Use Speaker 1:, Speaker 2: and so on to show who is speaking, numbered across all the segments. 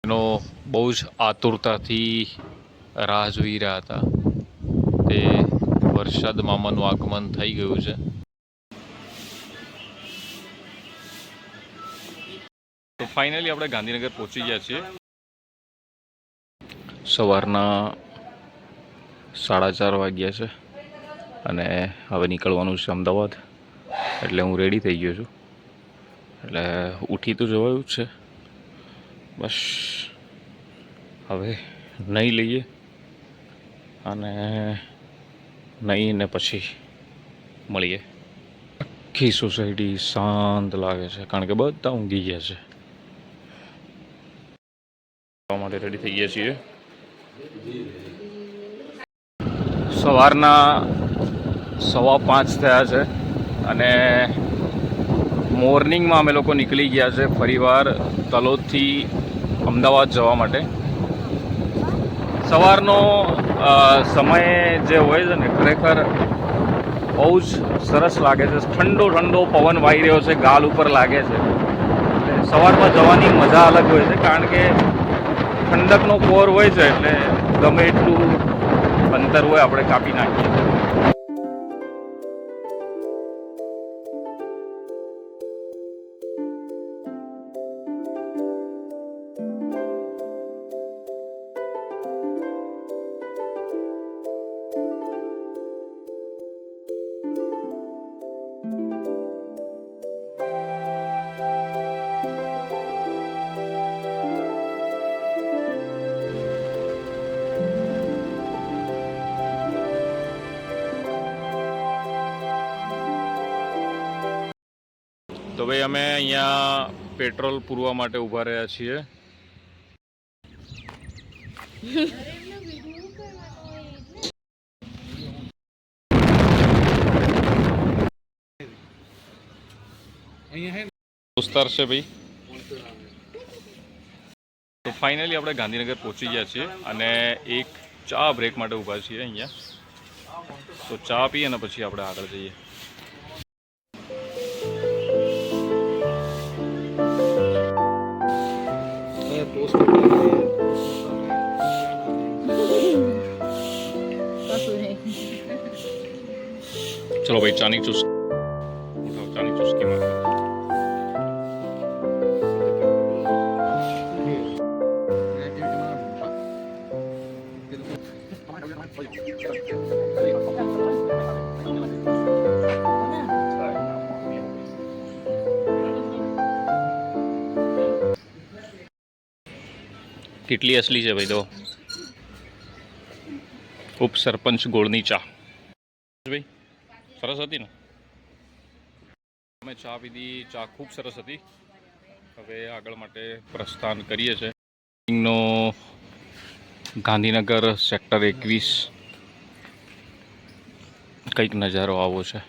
Speaker 1: એનો બહુ જ આતુરતાથી રાહ જોઈ રહ્યા હતા. તે વરસાદ મામાનું આગમન થઈ ગયું છે. તો ફાઇનલી આપણે ગાંધીનગર પહોંચી ગયા છીએ. સવારના 4:30 વાગ્યા છે અને હવે નીકળવાનું છે અમદાવાદ. એટલે હું રેડી થઈ ગયો છું. એટલે ઉઠી તો જવાયું જ છે. બસ હવે નહીં લઈએ અને નહીંને પછી મળીએ. આખી સોસાયટી શાંત લાગે છે કારણ કે બધા ઊંઘી ગયા છે. જવા માટે રેડી થઈ ગયા છીએ. સવારના 5:15 થયા છે અને મોર્નિંગમાં અમે લોકો નીકળી ગયા છે ફરીવાર તલોદથી અમદાવાદ જવા માટે. સવારનો સમય જે હોય છે ને ખરેખર બહુ જ સરસ લાગે છે. ઠંડો ઠંડો પવન વાઈ રહ્યો છે, ગાલ ઉપર લાગે છે. સવારમાં જવાની મજા અલગ હોય છે કારણ કે ઠંડકનો કોર હોય છે એટલે ગમે એટલું અંતર હોય આપણે કાપી નાખીએ. તો ભાઈ અમે અહીંયા પેટ્રોલ પૂરવા માટે ઊભા રહ્યા છીએ. દોસ્તાર છે ભાઈ. તો ફાઇનલી આપણે ગાંધીનગર પહોંચી ગયા છીએ અને એક ચા બ્રેક માટે ઊભા છીએ અહીંયા. તો ચા પીએ અને પછી આપણે આગળ જઈએ. चलो भाई चानी चुस्की उठाओ, चानी चुस्की मारो. કેટલી અસલી છે ભાઈ. તો ઉપસરપંચ ગોળની ચા ભાઈ સરસ હતી ને. અમે ચા પીધી, ચા ખૂબ સરસ હતી. હવે આગળ માટે પ્રસ્થાન કરીએ છીએ. નો ગાંધીનગર સેક્ટર 21 કંઈક નજારો આવો છે.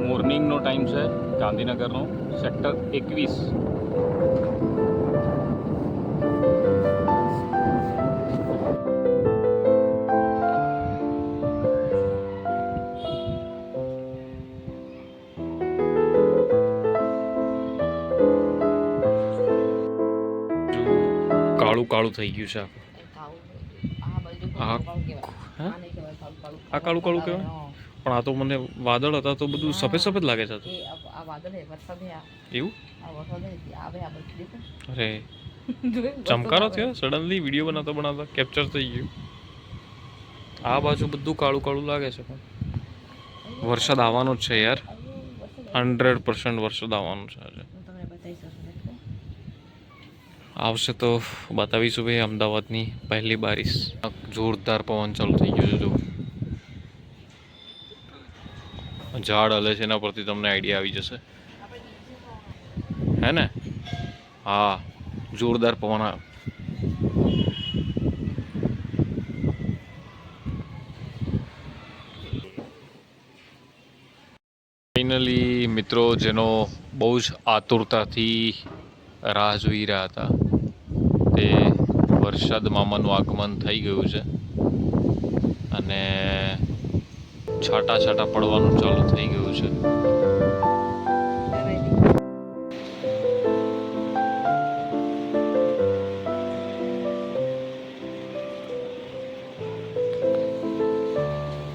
Speaker 1: મોર્નિંગનો ટાઈમ છે ગાંધીનગરનો સેક્ટર 21. કાળું કાળું થઈ ગયું છે આ કાળું કાળું કહેવાય. પણ આ તો મને વાદળ હતા તો બધું સફેદ સફેદ લાગે છે. એવું અરે ચમકારો થયો સડનલી વિડીયો બનાવતા કેપ્ચર થઈ ગયું. આ બાજુ બધું કાળું કાળું લાગે છે પણ વરસાદ આવવાનો જ છે યાર. 100% વરસાદ આવવાનો છે આજે. આવશે તો બતાવીશું ભાઈ અમદાવાદની પહેલી બારિશ. જોરદાર પવન ચાલુ થઈ ગયો છે. જો ઝાડ હલે છે એના પરથી તમને આઈડિયા આવી જશે હે ને. હા જોરદાર પવન આવ્યો. ફાઇનલી મિત્રો જેનો બહુ જ આતુરતાથી રાહ જોઈ રહ્યા હતા તે વરસાદ મામાનું આગમન થઈ ગયું છે અને છાંટા છાંટા પડવાનું ચાલુ થઈ ગયું છે.